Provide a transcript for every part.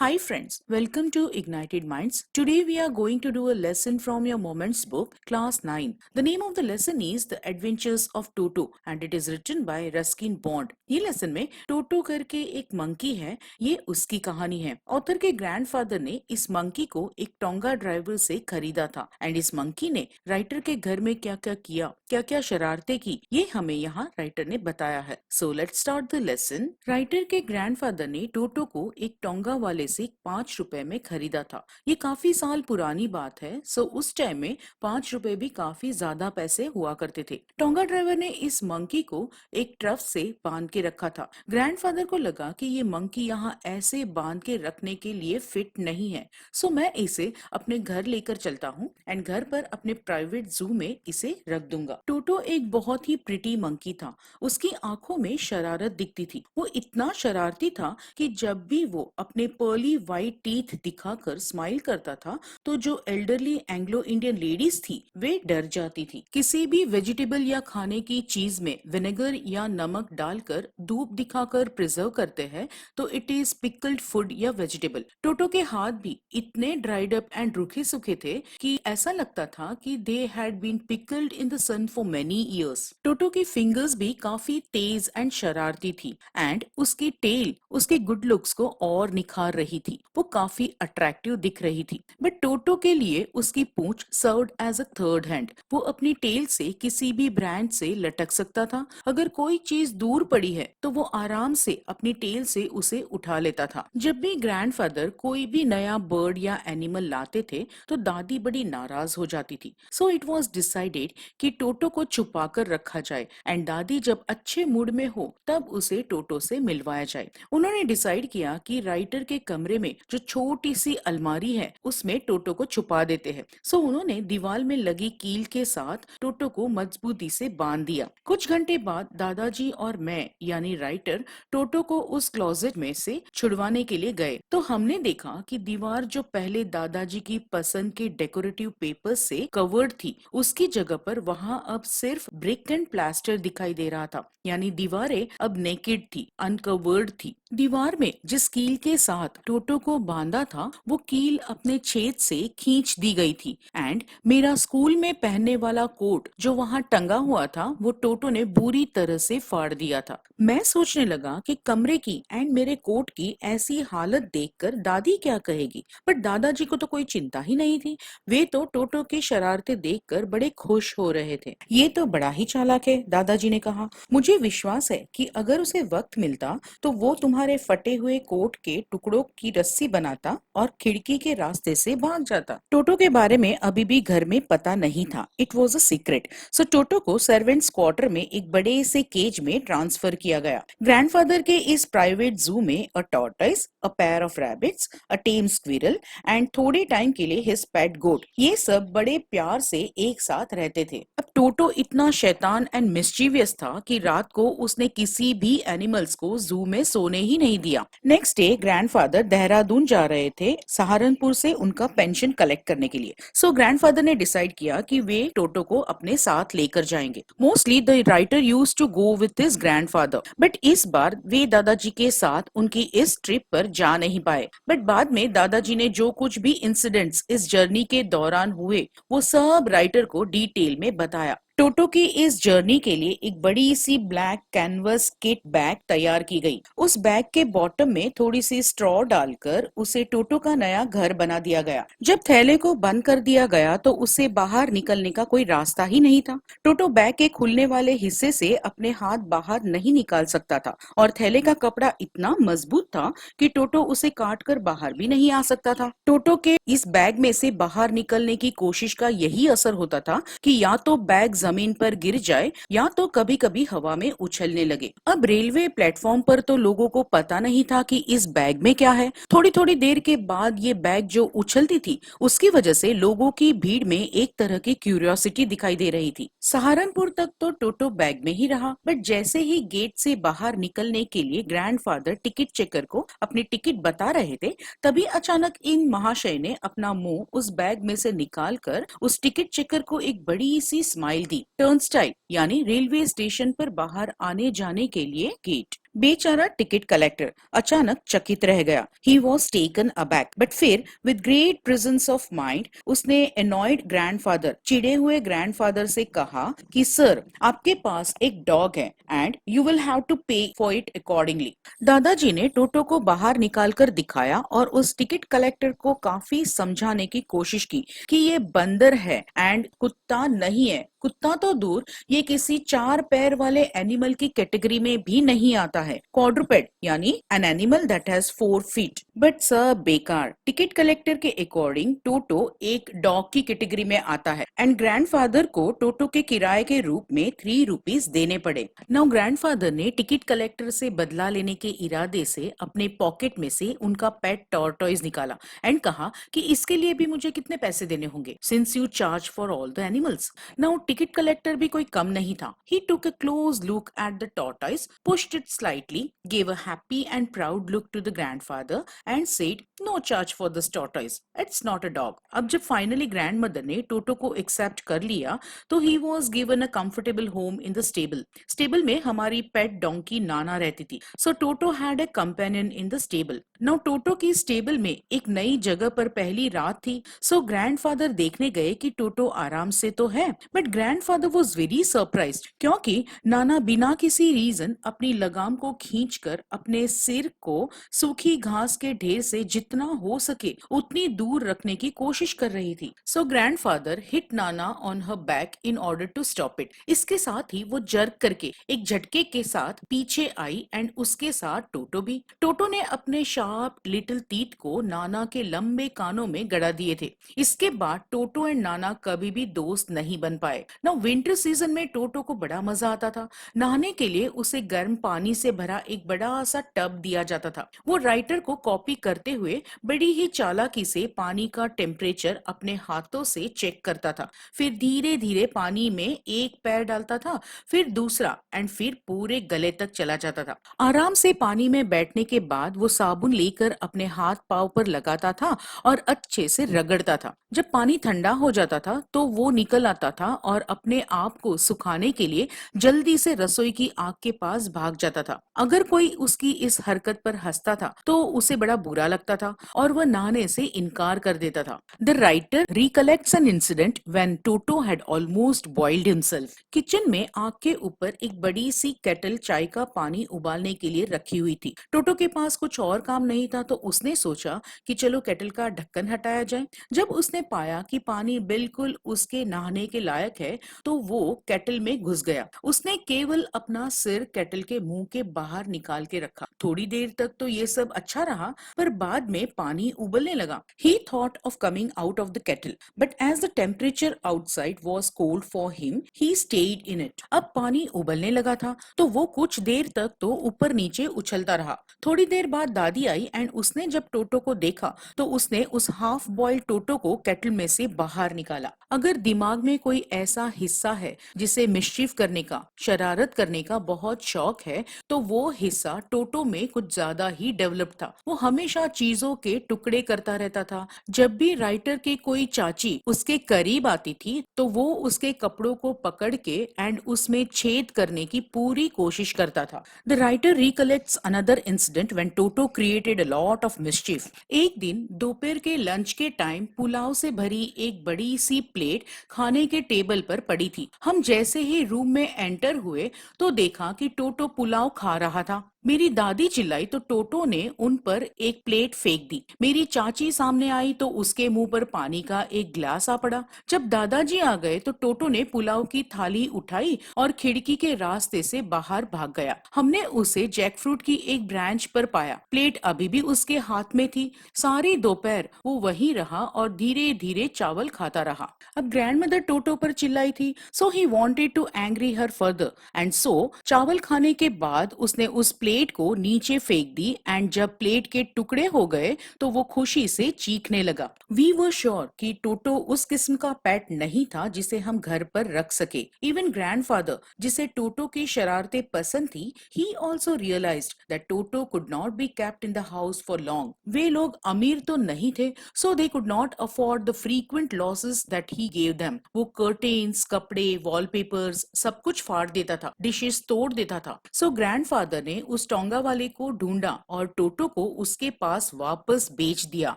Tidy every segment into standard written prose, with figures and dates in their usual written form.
Hi friends, welcome to Ignited Minds. Today we are going to do a lesson from your Moments book, Class 9. The name of the lesson is The Adventures of Toto and it is written by Ruskin Bond. ये lesson में टोटो करके एक monkey है, ये उसकी कहानी है। Author के ग्रैंडफादर ने इस मंकी को एक टोंगा ड्राइवर से खरीदा था एंड इस मंकी ने राइटर के घर में क्या क्या किया, क्या क्या शरारतें की, ये हमें यहाँ राइटर ने बताया है। So let's start the lesson. Writer के ग्रैंडफादर ने टोटो को एक टोंगा वाले से 5 रुपए में खरीदा था। ये काफी साल पुरानी बात है, सो उस टाइम में 5 रुपए भी काफी ज्यादा पैसे हुआ करते थे। टोंगा ड्राइवर ने इस मंकी को एक ट्रफ से बांध के रखा था। ग्रैंडफादर को लगा कि ये मंकी यहाँ ऐसे बांध के रखने के लिए फिट नहीं है, सो मैं इसे अपने घर लेकर चलता हूँ एंड घर पर अपने प्राइवेट जू में इसे रख दूंगा। टोटो एक बहुत ही प्रिटी मंकी था। उसकी आंखों में शरारत दिखती थी। वो इतना शरारती था कि जब भी वो अपने पर्ली वाइट टीथ दिखाकर स्माइल करता था तो जो एल्डरली एंग्लो इंडियन लेडीज थी वे डर जाती थी। किसी भी वेजिटेबल या खाने की चीज में विनेगर या नमक डालकर धूप दिखाकर प्रिजर्व करते हैं तो इट इज पिकल्ड फूड या वेजिटेबल। टोटो के हाथ भी इतने ड्राइड अप एंड रूखे सूखे थे कि ऐसा लगता था कि they had been pickled in the sun for many years. Toto की फिंगर्स भी काफी तेज एंड शरारती थी एंड उसकी टेल उसके गुड लुक्स को और निखार रही थी। वो काफी अट्रैक्टिव दिख रही थी, बट टोटो के लिए उसकी पूंछ served as a third hand. वो अपनी टेल से किसी भी ब्रांड से लटक सकता था। अगर कोई चीज दूर पड़ी है तो वो आराम से अपनी टेल से उसे उठा लेता था। जब भी ग्रैंडफादर कोई भी नया बर्ड या एनिमल लाते थे तो दादी बड़ी नाराज हो जाती थी। सो इट वॉज डिसाइडेड कि टोटो को छुपा कर रखा जाए एंड दादी जब अच्छे मूड में हो तब उसे टोटो से मिलवाया जाए। उन्होंने डिसाइड किया कि राइटर के कमरे में जो छोटी सी अलमारी है उसमें टोटो को छुपा देते हैं। सो उन्होंने दीवार में लगी कील के साथ टोटो को मजबूती से बांध दिया। कुछ घंटे बाद दादाजी और मैं यानी राइटर टोटो को उस क्लोजेट में से छुड़वाने के लिए गए तो हमने देखा कि दीवार जो पहले दादाजी की पसंद के डेकोरेटिव पेपर से कवर्ड थी उसकी जगह पर वहां अब सिर्फ ब्रिक एंड प्लास्टर दिखाई दे रहा था, यानी दीवारें अब नेकेड थी, अनकवर्ड थी। दीवार में जिस कील के साथ टोटो को बांधा था वो कील अपने छेद से खींच दी गई थी एंड मेरा स्कूल में पहनने वाला कोट जो वहां टंगा हुआ था वो टोटो ने बुरी तरह से फाड़ दिया था। मैं सोचने लगा कि कमरे की एंड मेरे कोट की ऐसी हालत देखकर दादी क्या कहेगी, बट दादाजी को तो कोई चिंता ही नहीं थी। वे तो टोटो की शरारतें देखकर बड़े खुश हो रहे थे। ये तो बड़ा ही चालाक है, दादाजी ने कहा। मुझे विश्वास है कि अगर उसे वक्त मिलता तो वो तुम्हारे फटे हुए कोट के टुकड़ों की रस्सी बनाता और खिड़की के रास्ते से भाग जाता। टोटो के बारे में अभी भी घर में पता नहीं था। It was a secret. So Toto को सर्वेंट्स क्वार्टर में एक बड़े से केज में ट्रांसफर किया गया। ग्रैंडफादर के इस प्राइवेट जू में a tortoise, a pair of rabbits, a tame squirrel and थोड़े टाइम के लिए हिज पेट गोट, ये सब बड़े प्यार से एक साथ रहते थे। अब टोटो इतना शैतान एंड मिस्चीवियस था कि रात को उसने किसी भी एनिमल्स को जू में सोने ही नहीं दिया। नेक्स्ट डे ग्रैंडफादर देहरादून जा रहे थे सहारनपुर से उनका पेंशन कलेक्ट करने के लिए। सो ग्रैंडफादर ने डिसाइड किया कि वे टोटो को अपने साथ लेकर जाएंगे। Mostly the writer used to go with his grandfather, but इस बार वे दादाजी के साथ उनकी इस ट्रिप पर जा नहीं पाए। बट बाद में दादाजी ने जो कुछ भी इंसिडेंट्स इस जर्नी के दौरान हुए वो सब राइटर को डिटेल में बताया। टोटो की इस जर्नी के लिए एक बड़ी सी ब्लैक कैनवस किट बैग तैयार की गई। उस बैग के बॉटम में थोड़ी सी स्ट्रॉ डालकर उसे टोटो का नया घर बना दिया गया। जब थैले को बंद कर दिया गया तो उसे बाहर निकलने का कोई रास्ता ही नहीं था। टोटो बैग के खुलने वाले हिस्से से अपने हाथ बाहर नहीं निकाल सकता था और थैले का कपड़ा इतना मजबूत था कि टोटो उसे काट कर बाहर भी नहीं आ सकता था। टोटो के इस बैग में से बाहर निकलने की कोशिश का यही असर होता था कि या तो बैग जमीन पर गिर जाए या तो कभी कभी हवा में उछलने लगे। अब रेलवे प्लेटफॉर्म पर तो लोगों को पता नहीं था कि इस बैग में क्या है। थोड़ी थोड़ी देर के बाद ये बैग जो उछलती थी उसकी वजह से लोगों की भीड़ में एक तरह की क्यूरियोसिटी दिखाई दे रही थी। सहारनपुर तक तो टोटो बैग में ही रहा, बट जैसे ही गेट से बाहर निकलने के लिए ग्रैंडफादर टिकट चेकर को अपनी टिकट बता रहे थे तभी अचानक इन महाशय ने अपना मुंह उस बैग में से निकालकर उस टिकट चेकर को एक बड़ी सी स्माइल दी। टर्नस्टाइल यानी रेलवे स्टेशन पर बाहर आने जाने के लिए गेट। बेचारा टिकट कलेक्टर अचानक चकित रह गया। He was taken aback, but फिर with great presence of mind उसने एनॉयड ग्रैंडफादर, चिढ़े हुए ग्रैंडफादर से कहा कि सर, आपके पास एक डॉग है and you will have to pay for it accordingly. दादाजी ने टोटो को बाहर निकालकर दिखाया और उस टिकट कलेक्टर को काफी समझाने की कोशिश की कि ये बंदर है एंड कुत्ता नहीं है। कुत्ता तो दूर, ये किसी 4 पैर वाले एनिमल की कैटेगरी में भी नहीं आता है। क्वाड्रुपेड यानी an animal that has 4 feet. But sir, बेकार। टिकट कलेक्टर के अकॉर्डिंग टोटो एक डॉग की कैटेगरी में आता है एंड ग्रैंडफादर को टोटो के किराए के रूप में 3 रुपीस देने पड़े। नाउ ग्रैंडफादर ने टिकट कलेक्टर से बदला लेने के इरादे से अपने पॉकेट में से उनका पेट टॉर्टोइज निकाला एंड कहा कि इसके लिए भी मुझे कितने पैसे देने होंगे, since you charge for all the animals. Now ticket collector भी कोई कम नहीं था। He took a close look at the tortoise, pushed it slightly, gave a happy and proud look to the grandfather and said, "No charge for this tortoise. It's not a dog." अब जब finally grandmother ने टोटो को accept कर लिया तो he was given a comfortable home in the stable. Stable में हमारी पेट donkey नाना रहती थी। So Toto had a companion in the stable. Now टोटो की स्टेबल में एक नई जगह पर पहली रात थी। So ग्रैंडफादर देखने गए कि टोटो आराम से तो है, but grandfather was very surprised क्योंकि नाना बिना किसी रीजन अपनी लगाम को खींचकर अपने सिर को सूखी घास के ढेर से जितना हो सके उतनी दूर रखने की कोशिश कर रही थी। So grandfather hit Nana on her back in order to stop it. इसके साथ ही वो जर्क करके एक झटके के साथ पीछे आई एंड उसके साथ टोटो भी। टोटो ने अपने शार्प लिटिल टीथ को नाना के लंबे कानों में गड़ा दिए थे। इसके बाद टोटो एंड नाना कभी भी दोस्त नहीं बन पाए। ना विंटर सीजन में टोटो को बड़ा मजा आता था। नहाने के लिए उसे गर्म पानी से भरा एक बड़ा सा टब दिया जाता था। वो राइटर को कॉपी करते हुए बड़ी ही चालाकी से पानी का टेम्परेचर अपने हाथों से चेक करता था। फिर धीरे धीरे पानी में एक पैर डालता था, फिर दूसरा एंड फिर पूरे गले तक चला जाता था। आराम से पानी में बैठने के बाद वो साबुन लेकर अपने हाथ पाव पर लगाता था और अच्छे से रगड़ता था। जब पानी ठंडा हो जाता था तो वो निकल आता था और अपने आप को सुखाने के लिए जल्दी से रसोई की आग के पास भाग जाता था। अगर कोई उसकी इस हरकत पर हंसता था तो उसे बड़ा बुरा लगता था और वह नहाने से इनकार कर देता था। The writer recollects an incident when Toto had almost boiled himself. Kitchen में आग के ऊपर एक बड़ी सी केटल चाय का पानी उबालने के लिए रखी हुई थी। टोटो के पास कुछ और काम नहीं था तो उसने सोचा कि चलो केटल का ढक्कन हटाया जाए। जब उसने पाया कि पानी बिल्कुल उसके नहाने के लायक है तो वो केटल में घुस गया। उसने केवल अपना सिर केटल के मुंह के बाहर निकाल के रखा। थोड़ी देर तक तो ये सब अच्छा रहा, पर बाद में पानी उबलने लगा। He thought of coming out of the kettle, but as the temperature outside was cold for him, he stayed in it. अब पानी उबलने लगा था तो वो कुछ देर तक तो ऊपर नीचे उछलता रहा। थोड़ी देर बाद दादी आई एंड उसने जब टोटो को देखा तो उसने उस हाफ बॉइल्ड टोटो को केटल में से बाहर निकाला। अगर दिमाग में कोई ऐसा हिस्सा है जिसे मिस्चीफ करने का, शरारत करने का बहुत शौक है तो वो हिस्सा टोटो में कुछ ज्यादा ही डेवलप था। वो हमेशा चीजों के टुकड़े करता रहता था। जब भी राइटर के कोई चाची उसके करीब आती थी तो वो उसके कपड़ों को पकड़ के एंड उसमें छेद करने की पूरी कोशिश करता था। The writer recollects another incident when Toto created a lot of mischief. एक दिन दोपहर के लंच के टाइम पुलाव से भरी एक बड़ी सी प्लेट खाने के टेबल पर पड़ी थी। हम जैसे ही रूम में एंटर हुए तो देखा कि टोटो पुलाव खा रहा था। मेरी दादी चिल्लाई तो टोटो ने उन पर एक प्लेट फेंक दी। मेरी चाची सामने आई तो उसके मुंह पर पानी का एक गिलास आ पड़ा। जब दादाजी आ गए तो टोटो ने पुलाव की थाली उठाई और खिड़की के रास्ते से बाहर भाग गया। हमने उसे जैकफ्रूट की एक ब्रांच पर पाया। प्लेट अभी भी उसके हाथ में थी। सारी दोपहर वो वहीं रहा और धीरे धीरे चावल खाता रहा। अब ग्रैंडमदर टोटो पर चिल्लाई थी, so he wanted to angry her further and so चावल खाने के बाद उसने उस प्लेट को नीचे फेंक दी एंड जब प्लेट के टुकड़े हो गए तो वो खुशी से चीखने लगा। वी वर श्योर कि टोटो उस किस्म का पेट नहीं था जिसे हम घर पर रख सके। इवन ग्रैंडफादर, जिसे टोटो की शरारतें पसंद थी, he also realised that Toto could not be kept in the house for long. वे लोग अमीर तो नहीं थे, so they could not afford the frequent losses that he gave them. वो कर्टेन्स, कपड़े, वॉलपेपर्स सब कुछ फाड़ देता था, डिशेस तोड़ देता था। सो ग्रैंडफादर ने उस टोंगा वाले को ढूंढा और टोटो को उसके पास वापस बेच दिया,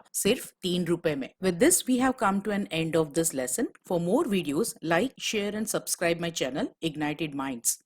सिर्फ 3 रुपए में। With this, we have come to an end of this lesson. For more videos, like, share and subscribe my channel, Ignited Minds.